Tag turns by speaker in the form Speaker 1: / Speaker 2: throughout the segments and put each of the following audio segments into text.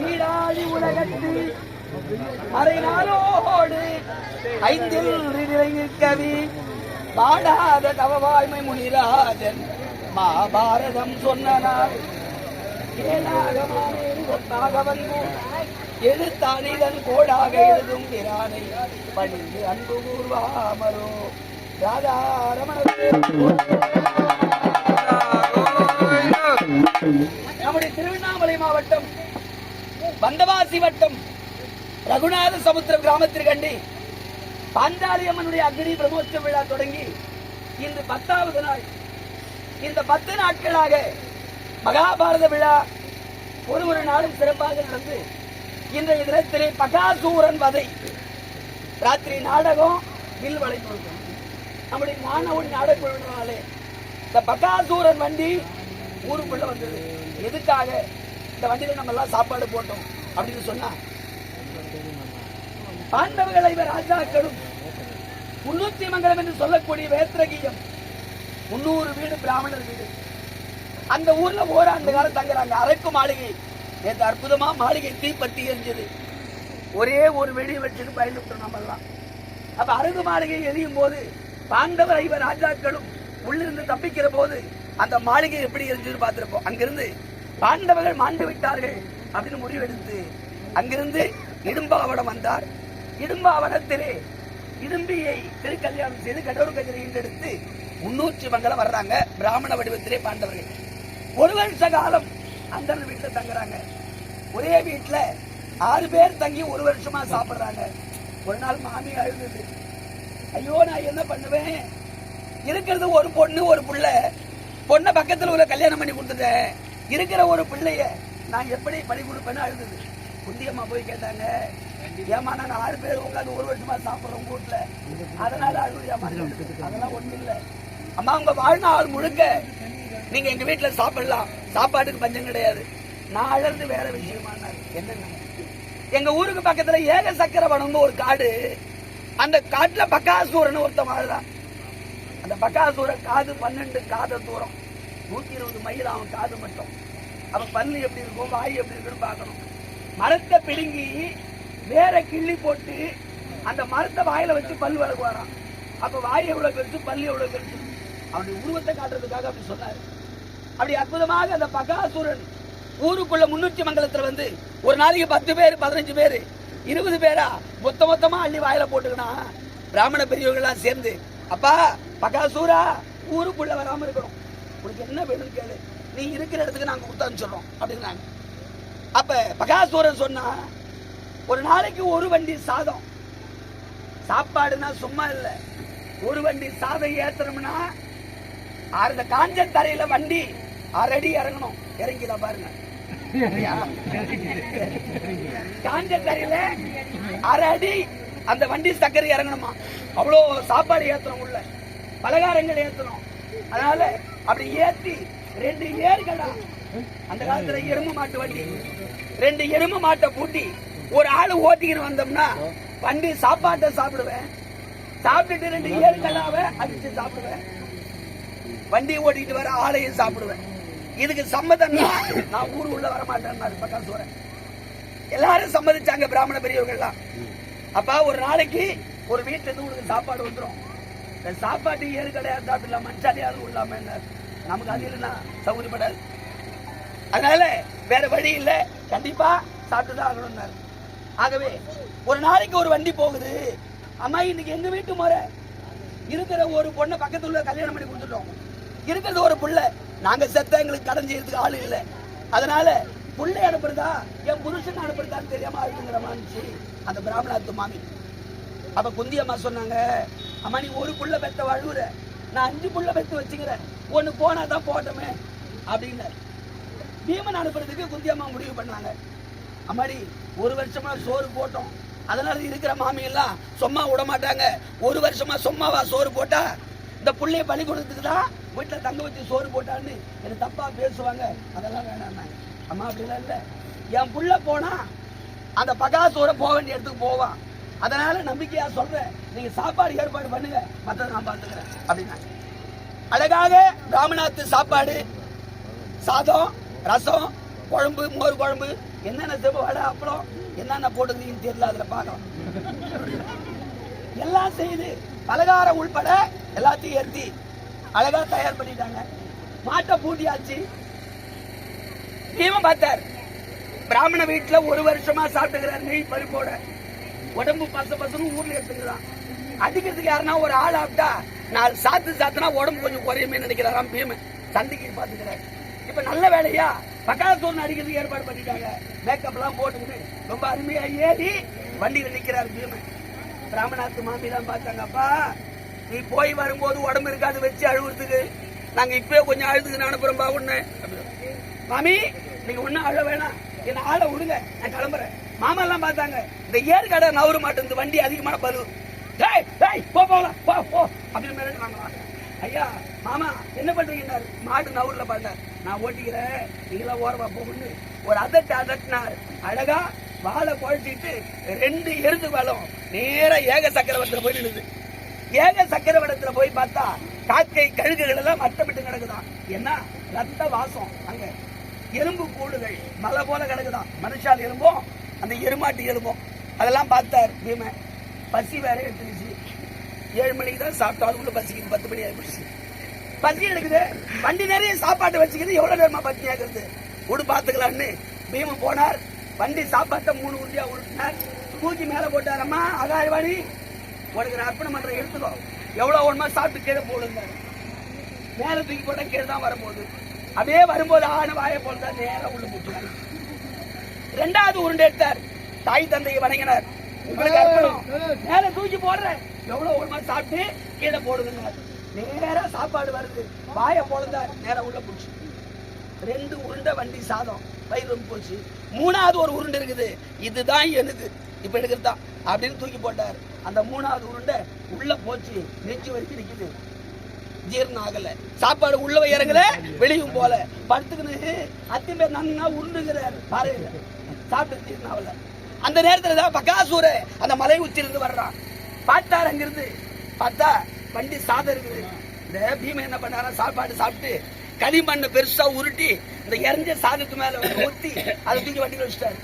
Speaker 1: நீடாழி உலகத்தில் அரை நாளோடு ஐந்தில் நிற்கவி பாடாத தவவாய்மை முனிராஜன் மகாபாரதம் சொன்னார். எழுத்தானிதன் கோடாக எழுதும் திரானை பணிந்து அன்பு கூர்வாமரோ ராதாரமண. நம்முடைய திருவண்ணாமலை மாவட்டம் வந்தவாசி வட்டம் ரகுநாத சமுத்திரம் கிராமத்திற்கு அண்டி பாஞ்சாலி அம்மனுடைய அக்னி பிரம்மோற்சவ விழா தொடங்கி இன்று 10வது நாள். இந்த 10 நாட்களாக மகாபாரத விழா ஒரு நாளும் சிறப்பாக நடந்து இன்றைய தினத்திலே பகாசூரன் வதை ராத்திரி நாடகம் வில் வளைப்பு நம்முடைய மாணவன் நாடகக்குழுவினாலே இந்த பகாசூரன் வண்டி ஊருக்குள்ள வந்தது. எதுக்காக இந்த வண்டியில நம்ம எல்லாம் சாப்பாடு போட்டோம் அப்படின்னு சொன்னா, பாண்டவர்களை ராஜாக்களும் 300 மங்கலம் என்று சொல்லக்கூடிய வேத்திரகீயம் 300 வீடு பிராமணர் வீடு. அந்த ஊர்ல ஓராண்டு காலம் தங்குறாங்க. அரைக்கு மாளிகை நேற்று அற்புதமா மாளிகை தீப்பத்தி எரிஞ்சது. ஒரே ஒரு வெடி வச்சுட்டு பயந்துட்டோம் நம்ம எல்லாம். அப்ப அருகு மாளிகை எரியும் போது பாண்டவர் 5 ராஜாக்களும் உள்ளிருந்து தப்பிக்கிற போது அந்த மாளிகை எப்படி எரிஞ்சு பார்த்திருப்போம். அங்கிருந்து பாண்டவர்கள் மாண்டு விட்டார்கள் அப்படின்னு முடிவெடுத்து அங்கிருந்து இடும்பாவனம் வந்தார். இடும்பாவனத்திலே இடும்பியை திருக்கல்யாணம் செய்து கடவுள் கஜரை எடுத்து 300 மங்கலம் வர்றாங்க. பிராமண வடிவத்திலே பாண்டவர்கள் 1 வருஷ காலம் அந்த வீட்டுல தங்குறாங்க. ஒரே வீட்டுல 6 பேர் தங்கி 1 வருஷமா சாப்பிடுறாங்க. ஒரு நாள் மாமி அழுது, ஐயோ நான் என்ன பண்ணுவேன், இருக்கிறது ஒரு பொண்ணு ஒரு பிள்ளை, பொண்ணை பக்கத்துல உள்ள கல்யாணம் பண்ணி கொடுத்துட்டேன், இருக்கிற ஒரு பிள்ளைய நான் எப்படி பணி கொடுப்பேன்னு அழுது. குந்தியம்மா போய் கேட்டாங்க, ஏமா நான் 6 பேர் உட்காந்து 1 வருஷமா சாப்பிடுறோம் வீட்டுல, அதனால அழுவியாமா? அதெல்லாம் ஒண்ணு இல்லை அம்மா, உங்க வாழ்நாள் முழுக்க நீங்க எங்க வீட்டுல சாப்பிடலாம், சாப்பாட்டுக்கு பஞ்சம் கிடையாது. நான் அழகு வேற விஷயமா என்னன்னா, எங்க ஊருக்கு பக்கத்துல ஏக சக்கரவனம்னு ஒரு காடு, அந்த காட்டுல பகாசூரன் ஒருத்தன் வாழ்றான். அந்த பகாசூரன் காது 12 காத தூரம், 120 மைல் அவன் காது மட்டும். அவன் பல்லு எப்படி இருக்கும், வாய் எப்படி இருக்குன்னு பார்க்கணும். மரத்தை பிடுங்கி வேற கிள்ளி போட்டு அந்த மரத்தை வாயில வச்சு பல்லு வளர்க்குவாரான். அப்ப வாய் எவ்வளவு கழிச்சு பல்லு எவ்வளவு கழிச்சு அவனுடைய உருவத்தை காட்டுறதுக்காக அப்படி சொன்னாரு. அப்படி அற்புதமாக அந்த பகாசூரன் ஊருக்குள்ள 300 மங்கலத்துல வந்து ஒரு நாளைக்கு 10 பேர் 15 பேர் 20 பேரா மொத்தமா அள்ளி வாயில போட்டுக்கனா, பிராமண பெரியவர்கள்லாம் சேர்ந்து, அப்பா பகாசூரா ஊருக்குள்ள வராம இருக்கணும், உனக்கு என்ன வேணும்னு கேளு, நீ இருக்கிற இடத்துக்கு நாங்க கொடுத்து அனுப்பிச்சிடறோம் அப்படின்னாங்க. அப்ப பகாசூரன் சொன்னா, ஒரு நாளைக்கு 1 வண்டி சாதம், சாப்பாடுனா சும்மா இல்ல, 1 வண்டி சாதம் ஏத்தணும்னா அந்த காஞ்ச தரையில வண்டி 6 அடி இறங்கணும். இறங்கிதான் பாருங்க, காஞ்ச தரையில 6 அடி அந்த வண்டி சக்கரை இறங்கணுமா, அவ்வளோ சாப்பாடு ஏத்தணும், உள்ள பலகாரங்கள் ஏத்தணும். அதனால அப்படி ஏத்தி 2 ஏர்களா, அந்த காலத்துல எருமை மாட்டு வண்டி, 2 எருமை மாட்டை பூட்டி ஒரு ஆளு ஓட்டிக்கிட்டு வந்தோம்னா வண்டி சாப்பாட்டை சாப்பிடுவேன், சாப்பிட்டுட்டு 2 ஏர்களாவ அடிச்சு சாப்பிடுவேன், வண்டி ஓட்டிட்டு வர ஆளையும் சாப்பிடுவேன். இதுக்கு சம்மதம் நான் ஊர் உள்ள வர மாட்டேன் பகாசூரன். எல்லாரும் சம்மதிச்சாங்க பிராமண பெரியவர்கள்லாம். அப்பா ஒரு நாளைக்கு ஒரு வீட்டுல இருந்து உங்களுக்கு சாப்பாடு வந்துடும், சாப்பாட்டு ஏறு கிடையாது சாப்பிடலாம், மஞ்சாலியாவது உள்ளாம நமக்கு அது இல்லைன்னா சௌகரியப்படாது. அதனால வேற வழி இல்ல, கண்டிப்பா சாப்பிட்டுதான் ஆகணும்னாரு. ஆகவே ஒரு நாளைக்கு ஒரு வண்டி போகுது. அம்மா இன்னைக்கு எங்க வீட்டு முறை, இருக்கிற ஒரு பொண்ணை பக்கத்துல கல்யாணம் பண்ணி கொடுத்துட்டோம், இருக்கிறது ஒரு புள்ள, நாங்க செத்த எங்களுக்கு கடன் செய்யறதுக்கு ஆளு இல்லை, அதனால புள்ளை அனுப்புறதா என் புருஷன் அனுப்புறதான்னு தெரியாம இருக்குங்கிற மாதிரி அந்த பிராமணத்து மாமி. அப்ப குந்தி அம்மா சொன்னாங்க, அம்மா நீ ஒரு புள்ள பெத்த வழுவுற, நான் 5 புள்ள பெத்து வச்சுக்கிறேன், 1 போனாதான் போட்டோமே அப்படின்னு பீமன் அனுப்புறதுக்கு குந்தி அம்மா முடிவு பண்ணாங்க. அம்மாடி 1 வருஷமா சோறு போட்டோம், அதனால இருக்கிற மாமி எல்லாம் சும்மா விட மாட்டாங்க, 1 வருஷமா சும்மாவா சோறு போட்டா, இந்த புள்ளைய பலி கொடுத்துக்கு தான் வீட்டுல தங்க வச்சு சோறு போட்டான்னு என்ன தப்பா பேசுவாங்க, அதெல்லாம் வேணாம். அம்மா அப்படிலாம் இல்ல, என் புள்ள போனா அந்த பகாசூரன் போக வேண்டிய இடத்துக்கு போவான், அதனால நம்பிக்கையா சொல்றேன், நீங்க சாப்பாடு ஏற்பாடு பண்ணுங்க, மற்ற நான் பாத்துக்கிறேன் அப்படின்னா. அழகாக பிராமணாத்து சாப்பாடு சாதம், ரசம், குழம்பு, மோர் குழம்பு, என்னென்ன செப்பு வடை, அப்பளம், என்னென்ன போட்டுக்கிறீங்கன்னு தெரியல. அதுல பாக்கம் எல்லாம் செய்து பலகாரம் உள்பட எல்லாத்தையும் ஏற்றி அழகா தயார் பண்ணிட்டாங்க. மாட்டை பூட்டியாச்சு. பீமன் பார்த்தார், பிராமண வீட்டுல ஒரு வருஷமா சாப்பிட்டுக்கிறார் நெய் பருப்போட. உடம்பு பசன்னு ஊர்ல எடுத்துக்கிறான். அடிக்கிறதுக்கு யாருன்னா ஒரு ஆள் ஆப்டா நான் சாத்துனா உடம்பு கொஞ்சம் குறையுமே நினைக்கிறாராம் பீமன். சண்டைக்கு பாத்துக்கிறார். இப்ப நல்ல வேலையா பக்காத்தூர் அடிக்கிறதுக்கு ஏற்பாடு பண்ணிட்டாங்க. மேக்கப் எல்லாம் போட்டுக்கிட்டு ரொம்ப அருமையா ஏறி வண்டியில நிக்கிறார் பீமன். பிராமணாத்து மாமி தான் பார்த்தாங்க, அப்பா நீ போய் வரும்போது உடம்பு இருக்காது வச்சு அழுகுறதுக்கு, நாங்க இப்பவே கொஞ்சம் அழுதுக்கு அனுப்புறோம்பா உன்ன. மாமி நீங்க ஒன்னும் அழ வேணாம், என்ன ஆளை விடுங்க, நான் கிளம்புறேன். மாமா எல்லாம் பார்த்தாங்க, இந்த ஏற்காட நவரு மாட்டேன், இந்த வண்டி அதிகமான பலு, போகலாம் போ போ அப்படின்னு மேலே வாங்கலாம். ஐயா மாமா என்ன பண்றீங்க? மாடு நவர்ல பார்த்தார். நான் ஓட்டிக்கிறேன், நீங்களாம் ஓரமா போகுன்னு ஒரு அதட்டினார். அழகா வாழை குழச்சிட்டு 2 எருது வாழும் நேர ஏக சக்கரவரத்துல போய் நின்னுது. ஏக சக்கரவரத்துல போய் பார்த்தா காக்கை கழுகுகள் எல்லாம் மட்டமிட்டு கிடக்குதான். என்ன ரத்த வாசம், அங்க எலும்பு கூடுகள் மலை போல கிடக்குதான். மனுஷால் எலும்போம், அந்த எருமாட்டு எலும்போம். அதெல்லாம் பார்த்தார் பீமன். பசி வேற எடுத்துருச்சு. 7 மணிக்கு தான் சாப்பிட்டாலும் உள்ள பசிக்குது. 10 மணி ஆயிடுச்சு. பசி எடுக்குது. வண்டி நிறைய சாப்பாட்டு வச்சுக்கிறது, எவ்வளவு நேரமா பசி ஆகுது, உடு பாத்துக்கலான்னு பீமன் போனார். வண்டி சாப்பாட்டை 3 உண்டியா உருட்டினார். தூக்கி மேல போட்டார். அம்மா அகாயவாணி உனக்கு அர்ப்பணம் பண்ற எடுத்துக்கோ, எவ்வளவு ஒன்றுமா சாப்பிட்டு கீழே போடுங்க. மேல தூக்கி போட்டா கீழே தான் வரும்போது, அப்படியே வரும்போது ஆன வாயை போட்டார். நேரம் உள்ள போட்டுனார். 2வது உருண்டை எடுத்தார். தாய் தந்தையை வணங்கினார். உங்களுக்கு அர்ப்பணம், மேல தூக்கி போடுற, எவ்வளவு ஒன்றுமா சாப்பிட்டு கீழே போடுங்க. நேரம் சாப்பாடு வருது. வாயை போடுந்தார். நேரம் உள்ள போச்சு. 2 உருண்டை வண்டி சாதம் வயிறு ரொம்ப போச்சு. 3வது ஒரு உருண்டை இருக்குது, இதுதான் எனக்கு இப்ப எடுக்கிறது தான் அப்படின்னு தூக்கி போட்டார். அந்த 3வது உருண்டை உள்ள போச்சு. நெஞ்சு வரைக்கும் நிக்குது. ஜீரணம் ஆகல. சாப்பாடு உள்ள இறங்கல, வெளியும் போல. படுத்துக்கின்னு அத்திம்பேர் நன்னா உருண்டுகிறார். பாருங்க சாப்பிட்டு ஜீரணம் ஆகல. அந்த நேரத்துல தான் பகாசூர அந்த மலை உச்சிலிருந்து வர்றான். பார்த்தார். அங்கிருந்து பார்த்தா வண்டி சாதம் இருக்குது. இந்த பீமன் என்ன பண்ணாரா, சாப்பாடு சாப்பிட்டு களிமண்ணை பெருசா உருட்டி இந்த இறஞ்ச சாதத்து மேல ஊத்தி அதை தூக்கி வண்டியில வச்சுட்டாரு.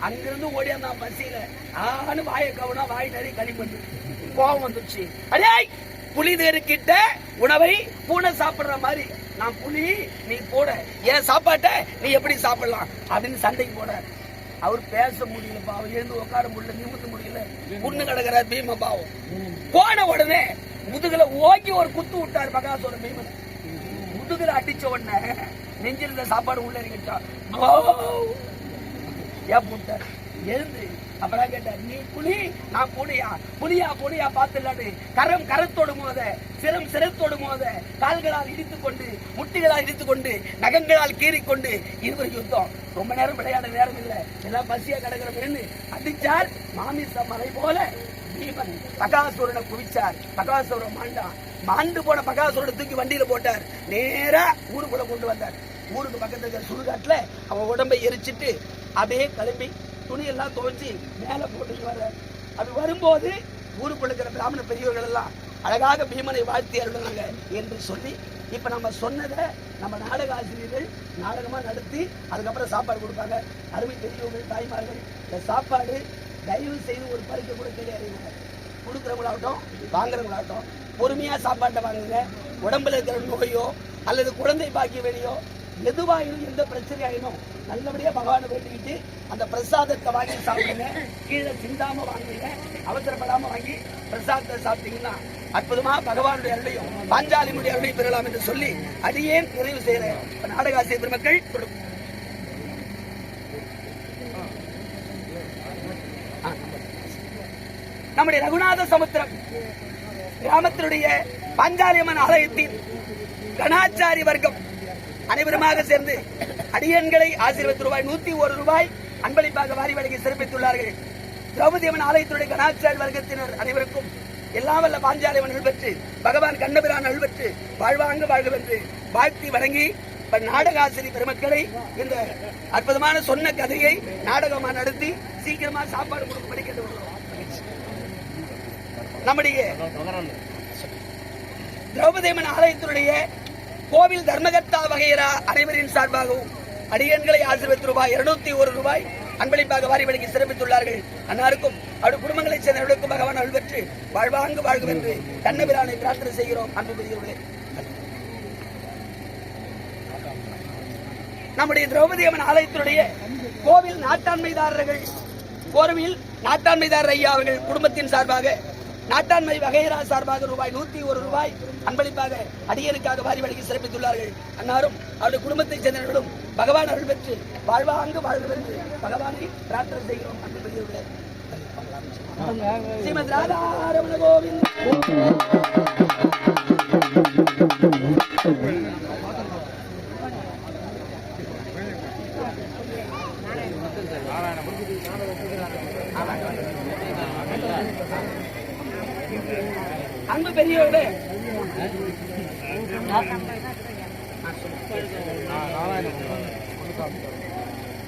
Speaker 1: அங்கிருந்து ஓடியாந்தான் பசியில. ஆனு வாயை கவனா, வாய் நிறைய களிமண். கோபம் வந்துச்சு. அடே புலி கிட்ட உணவை பூனை சாப்பிடுற மாதிரி, நான் புலி நீ போட, ஏன் சாப்பாட்ட நீ எப்படி சாப்பிடலாம் அப்படின்னு சண்டைக்கு போனார். அவர் பேச முடியல பாவம், எழுந்து உட்கார முடியல, நிமிர்ந்து முடியல, புண்ணு கிடக்கிறார் பீம பாவம். போன உடனே முதுகுல ஓங்கி ஒரு குத்து விட்டார் பகாசோர பீமன். முதுகுல அடிச்ச உடனே நெஞ்சிருந்த சாப்பாடு உள்ள இறங்கிட்டா. ஏன் போட்டார். எழுந்து அப்புறம் கேட்டார், நீ புலி நான் புலியா? புலியா புலியா பார்த்துலான்னு கரத்தோடு மோத, சிரத்தோடு மோத, கால்களால் இடித்துக் கொண்டு, முட்டிகளால் இடித்துக் கொண்டு, நகங்களால் கீறிக்கொண்டு, இது ஒரு யுத்தம். ரொம்ப நேரம் விளையாட நேரம் இல்லை, எல்லாம் பசியா கிடக்கிறவன்னு அடிச்சார். மாமிச மலை போல பீமன் பகாசுரனை குவிச்சார். பகாசுரன் மாண்டு போன பகாசுரனை தூக்கி வண்டியில போட்டார். நேரா ஊருக்குள்ள கொண்டு வந்தார். ஊருக்கு பக்கத்துல இருக்கிற சுடுகாட்டுல அவன் உடம்பை எரிச்சிட்டு அப்படியே கிளம்பி துணியெல்லாம் துவைச்சி மேல போட்டு வர்ற. அப்படி வரும்போது ஊருக்குள்ள இருக்கிற பிராமண பெரியவர்கள் எல்லாம் அழகாக பீமனை வாழ்த்தி அருள்னாங்க என்று சொல்லி, இப்ப நம்ம சொன்னதை நம்ம நாடக ஆசிரியர்கள் நாடகமா நடத்தி அதுக்கப்புறம் சாப்பாடு கொடுப்பாங்க. அருமை பெரியவர்கள், தாய்மார்கள், இந்த சாப்பாடு தயவு செய்து ஒரு பறிக்க கூட கிடையாது. கொடுக்குறவங்களாகட்டும் வாங்குறவங்களாகட்டும் பொறுமையா சாப்பாட்டை வாங்குங்க. உடம்புல இருக்கிற நோயோ அல்லது குழந்தை பாக்கிய வேலையோ எதுவாயினும் எந்த பிரச்சனையாயினும் நல்லபடியா பகவானை வேண்டிக்கிட்டு அந்த பிரசாதத்தை வாங்கி சாப்பிடுங்க. கீழே சிந்தாம வாங்குங்க, அவசரப்படாம வாங்கி பிரசாதத்தை சாப்பிட்டீங்கன்னா அற்புதமா பகவானுடைய அருளையும் பாஞ்சாலியுடைய அருளையும் பெறலாம் என்று சொல்லி அடியேன் நிறைவு செய்கிறேன். நாடகாசிரியர் பெருமக்கள் கொடுக்கும். நம்முடைய ரகுநாத சமுத்திரம் கிராமத்தினுடைய பாஞ்சாலியம்மன் ஆலயத்தின் கணாச்சாரி வர்க்கம் அனைவருமாக சேர்ந்து அடியன்களை ரூபாய் 101 அன்பளிப்பாக வாரி வழங்கி சிறப்பித்துள்ளார்கள். திரௌபதி அம்மன் ஆலயத்தினுடைய கணாச்சாரி வர்க்கத்தினர் அனைவருக்கும் எல்லாம் வல்ல பாஞ்சாலியம்மன் அருள்பெற்று பகவான் கண்ணபிரான் அருள்பெற்று வாழ்வாங்க வாழ்வென்று வாழ்த்தி வணங்கி நாடகாசிரியர் பெருமக்களை இந்த அற்புதமான சொன்ன கதையை நாடகமா நடத்தி சீக்கிரமா சாப்பாடு கொடுக்கும்படி கேட்டுக்கொள்கிறோம். நம்முடைய திரௌபதி அம்மன் ஆலயத்தினுடைய கோவில் தர்மகர்த்தா வகையரா அனைவரின் சார்பாகவும் அடியன்களை ஆசீர்வதித்து ரூபாய் 201 அன்பளிப்பாக வாரி வழங்கி சிறப்பித்துள்ளார்கள். அன்னாருக்கும் அவருடைய குடும்பங்களைச் சேர்ந்தவர்களுக்கும் பகவான் அருள் பெற்று வாழ்வாங்கு வாழ்கும் என்று கண்ணபிரானை பிரார்த்தனை செய்கிறோம். அன்புக்குரியவர்களே, நம்முடைய திரௌபதி அம்மன் ஆலயத்தினுடைய கோவில் நாட்டாண்மைதாரர் ஐயா அவர்கள் குடும்பத்தின் சார்பாக நாட்டாண்மை வகையரா சார்பாக ரூபாய் 101 அன்பளிப்பாக அடியனுக்காக வாரி வழங்கி சிறப்பித்துள்ளார்கள். அன்னாரும் அவருடைய குடும்பத்தைச் சேர்ந்தவர்களும் பகவான் அருள் பெற்று வாழ்வாங்கு வாழ்வு என்று பகவானை பிரார்த்தனை செய்கிறோம். அன்புக்குரியவர்களே, ஸ்ரீமத் ராதாரமண கோவிந்த். அன்பு பெரியவர்களே,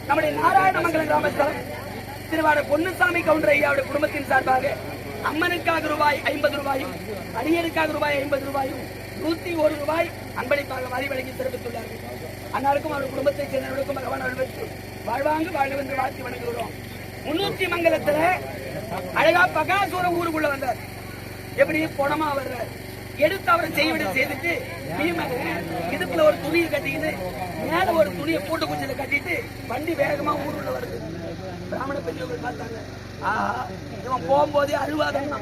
Speaker 1: நம்முடைய நாராயணமங்கலம் கிராமஸ்தலம் திருவாரூர் பொன்னுசாமி கவுண்டர் ஐயாவுடைய குடும்பத்தின் சார்பாக அம்மனுக்காக ரூபாய் 50 அடியனுக்காக ரூபாய் 50 101 அன்பளிப்பாக வாரி வழங்கி சிறப்பித்துள்ளார்கள். அன்னாருக்கும் அவருடைய குடும்பத்தைச் சேர்ந்தவர்களுக்கும் பகவான் அருள் பெற்று வாழ்வாங்கு வாழ்வு என்று வாழ்த்தி வணங்குகிறோம். 300 மங்கலத்துல அழகா பகாசூரம் ஊருக்குள்ள வந்தார். எப்படி பணமா வர்றார், எடுத்து அவரை செய்துட்டு இதுக்குள்ள ஒரு துணியை கட்டிக்கிட்டு மேல ஒரு துணியை போட்டு குச்சியில கட்டிட்டு வண்டி வேகமா ஊருக்குள்ள வருது. பிராமண பெரியவர்கள் பார்த்தாங்க, ஆஹா இவன் போகும்போதே அழுவாதன்னா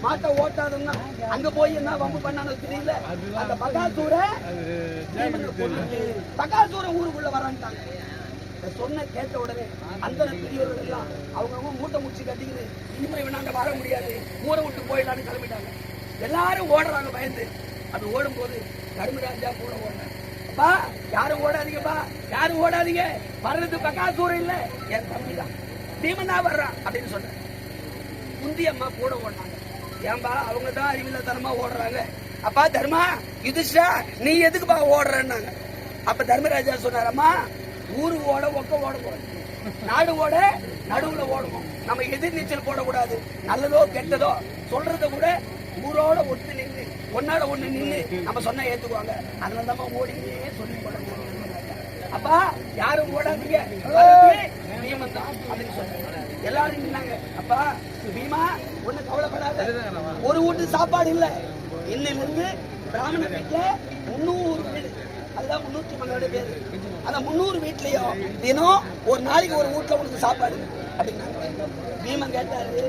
Speaker 1: மாட்டை ஓட்டாதன்னா அங்க போய் என்ன வம்பு பண்ணானு தெரியல. அந்த பகாசூரம் ஊருக்குள்ள வரான்ட்டாங்க. சொன்ன கேட்ட உடனே அந்த பெரியவர்கள் எல்லாம் அவங்க மூட்டை முடிச்சு கட்டிக்கிட்டு இனிமே வேணாங்க வர முடியாது, ஊரை விட்டு போயிடலான்னு கிளம்பிட்டாங்க. எல்லாரும் ஓடுறாங்க பயந்து. அது ஓடும் போது தர்மராஜா கூட ஓடுறாங்க. அப்பா யாரும் ஓடாதீங்கப்பா, யாரும் ஓடாதீங்க, வர்றது பகாசூரம் இல்ல என் தம்பி தான், பீமனா வர்றான் அப்படின்னு சொன்ன. குந்தி அம்மா கூட ஓடுறாங்க. ஏன்பா அவங்க தான் அறிவில்லத்தனமா ஓடுறாங்க. அப்பா தர்மா யுதிஷ்டா நீ எதுக்குப்பா ஓடுறன்னாங்க. அப்ப தர்மராஜா சொன்னாரம்மா, ஊரு ஓட ஒக்க ஓட போறோம், நாடு ஓட நடுவுல ஓடுவோம். நம்ம எதிர் நீச்சல் போடக்கூடாது. நல்லதோ கெட்டதோ சொல்றத கூட ஊரோட ஒட்டு நின்று ஒன்னாட ஒண்ணு நின்று நம்ம சொன்னா ஏத்துக்குவாங்க. அதனாலதான் ஓடினே சொல்லி போட. அப்பா யாரும் ஓடாதீங்க, பீமன் தான் அப்படின்னு சொன்னாங்க. எல்லாரும் நின்னாங்க. அப்பா பீமா ஒண்ணு கவலைப்படாத, ஒரு வீட்டு சாப்பாடு இல்ல, இன்னிலிருந்து பிராமண வீட்டுல 300 வீடு, அதுதான் 300 பேரு. அந்த 300 வீட்லயும் தினம் ஒரு நாளைக்கு ஒரு வீட்டுல உனக்கு சாப்பாடு அப்படின்னாங்க. பீமன் கேட்டாரு,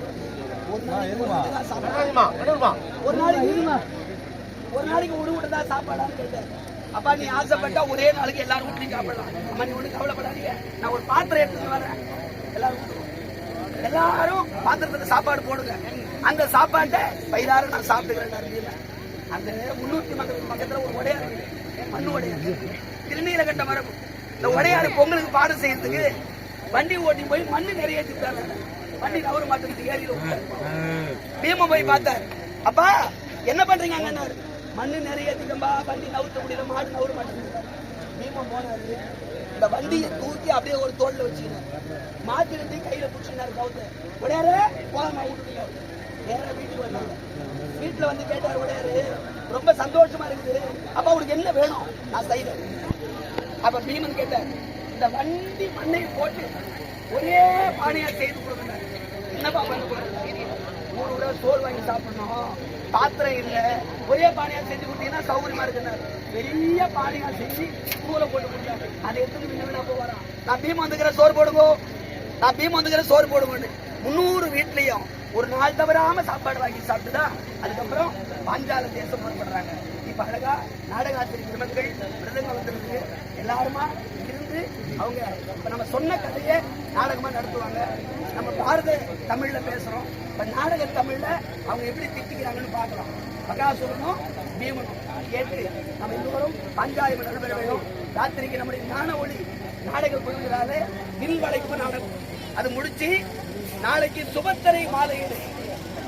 Speaker 1: ஒரு நாளைக்கு ஒரு வீட்டு தான் சாப்பாடான்னு கேட்டாரு. அப்பா நீ ஆசைப்பட்டா ஒரே நாளைக்கு எல்லாரும் வீட்லையும் சாப்பிடலாம். அம்மா நீ ஒண்ணு கவலைப்படாதீங்க, நான் ஒரு பாத்திரம் எடுத்துட்டு வரேன், எல்லாரும் பாத்திரத்துக்கு சாப்பாடு போடுங்க, அந்த சாப்பாட்டை வயிறார நான் சாப்பிட்டுக்கிறேன். அந்த 300 மக்களுக்கு பக்கத்துல ஒரு உடையார், மண்ணு உடையார், திருநீல கட்ட மரபு. இந்த உடையாரு பொங்கலுக்கு பாடம் செய்யறதுக்கு வண்டி ஓட்டி போய் மண்ணு நிறைய ஏற்றிட்டாங்க. வண்டி நவர மாட்டேங்குது, ஏறி பீம போய் பார்த்தாரு. அப்பா என்ன பண்றீங்க அண்ணா? மண்ணு நிறைய ஏற்றிக்கம்பா, வண்டி நவுத்த முடியல, மாடு நவர மாட்டேங்குது. பீமம் போனாரு, இந்த வண்டியை தூக்கி அப்படியே ஒரு தோல்ல வச்சுக்கினார், மாத்தி ரெண்டு கையில பிடிச்சினாரு கவுத்த. உடையாரு போகாம விட்டுட்டு நேர வீட்டுக்கு வந்தாங்க. வீட்டுல வந்து கேட்டாரு உடையாரு, ரொம்ப சந்தோஷமா இருக்குது, அப்ப அவனுக்கு என்ன வேணும் நான் செய்யறேன். அப்ப பீமன் கேட்டார், இந்த வண்டி மண்ணை போட்டு ஒரே பானையா செய்து கொடுங்க. என்னப்பா பண்ண போறேன், 3 விட சோறு வாங்கி சாப்பிடணும், பாத்திரம் இல்ல, ஒரே பானையா செஞ்சு கொடுத்தீங்கன்னா சௌகரியமா இருக்குன்னு பெரிய பானையா செஞ்சு தூளை போட்டு கொடுத்தாரு. அதை எடுத்து முன்ன போறான். நான் பீமன் வந்துக்கிற சோறு போடுங்க, நான் பீமன் வந்துக்கிற சோறு போடுவேன்னு 300 வீட்லயும் ஒரு நாள் தவறாம சாப்பாடு வாங்கி சாப்பிட்டுதான் அதுக்கப்புறம் பாஞ்சால தேசம் புறப்படுறாங்க. இப்ப அழகா நாடக ஆசிரியர் பெருமக்கள் விருதுங்க வந்திருக்கு, எல்லாருமா இருந்து அவங்க இப்ப நம்ம சொன்ன கதையை நாடகமா நடத்துவாங்க. நம்ம பாரத தமிழ்ல பேசுறோம், இப்ப நாடக தமிழ்ல அவங்க எப்படி திட்டிக்கிறாங்கன்னு பார்க்கலாம். பகாசுரனும் பீமனும் கேட்டு நம்ம எல்லோரும் பஞ்சாயம் நடைபெற வேண்டும். ராத்திரிக்கு நம்முடைய ஞான ஒளி நாடகம் கொடுக்கிறாரு, வில் வளைப்பு நாடகம். அது முடிச்சு நாளைக்கு சுபத்திரை மாலையீடு,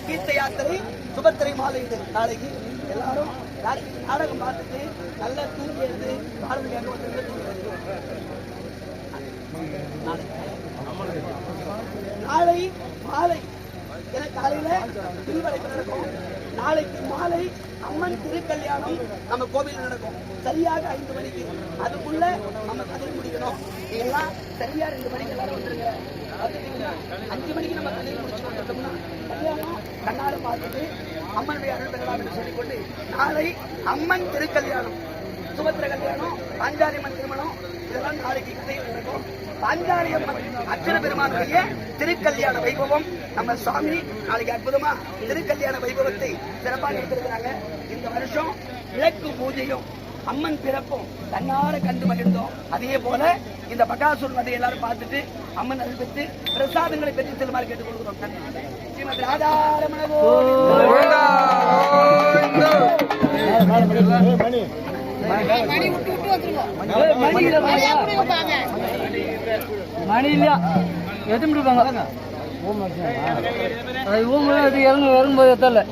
Speaker 1: தீர்த்த யாத்திரை சுபத்திரை மாலையீடு. நாளைக்கு எல்லாரும் நாடகம் பார்த்துட்டு நல்லா தூங்கி எடுத்து பாரதி கேட்க நாளை மாலை என காலையில திருவளைப்பு நடக்கும். நாளைக்கு மாலை அம்மன் திருக்கல்யாணம் நம்ம கோவில் நடக்கும் சரியாக 5 மணிக்கு. அதுக்குள்ள நம்ம கதை முடிக்கணும். இதெல்லாம் சரியா 2 மணிக்கு எல்லாரும் வந்துருங்க. 5 மணிக்கு நம்ம கதை முடிச்சோம்னா கல்யாணம் கண்ணால பார்த்துட்டு அம்மனுடைய அருள் பெறலாம் என்று சொல்லிக்கொண்டு நாளை அம்மன் திருக்கல்யாணம், சுபத்திர கல்யாணம், பாஞ்சாலி அம்மன் திருமணம், இதெல்லாம் நாளைக்கு கதைகள் நடக்கும். பாஞ்சாலி அம்மன் அர்ச்சன பெருமானுடைய திருக்கல்யாண வைபவம் நம்ம சுவாமி நாளைக்கு அற்புதமா திருக்கல்யாண வைபவத்தை சிறப்பாக எடுத்திருக்கிறாங்க. இந்த வருஷம் விளக்கு பூஜையும் அம்மன் பிறப்பும் தன்னார கண்டு மகிழ்ந்தோம். அதே போல இந்த பகாசுரன் அதை எல்லாரும் பார்த்துட்டு அம்மன் அருள் பெற்று பிரசாதங்களை பெற்று செல்லுமாறு கேட்டுக் கொள்கிறோம். ஸ்ரீமத் ராதாரமண
Speaker 2: மணி இல்லையா எதுவும் இருப்பாங்க அது இறங்கும்போது எத்தல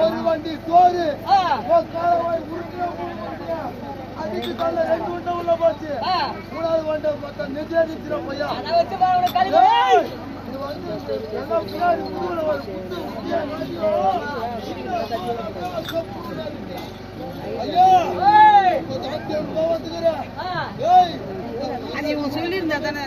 Speaker 3: ஒரு வண்டி சோறு உள்ள போச்சு. 3வது வண்டி பார்த்தா நிதிச்சிர பையா
Speaker 2: சொல்லியிருந்தா தானே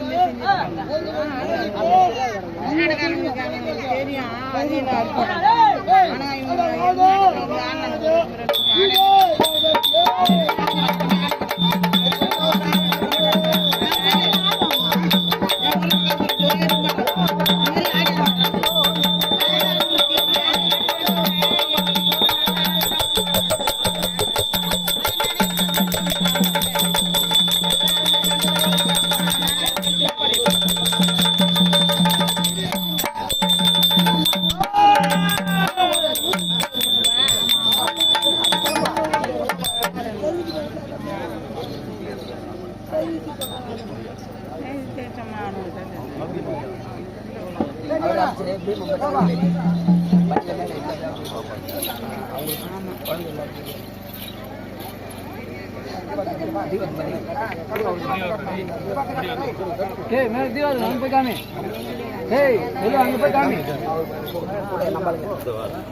Speaker 2: மேல தீவாது அங்க போய் காமி. அங்க போய் காமி.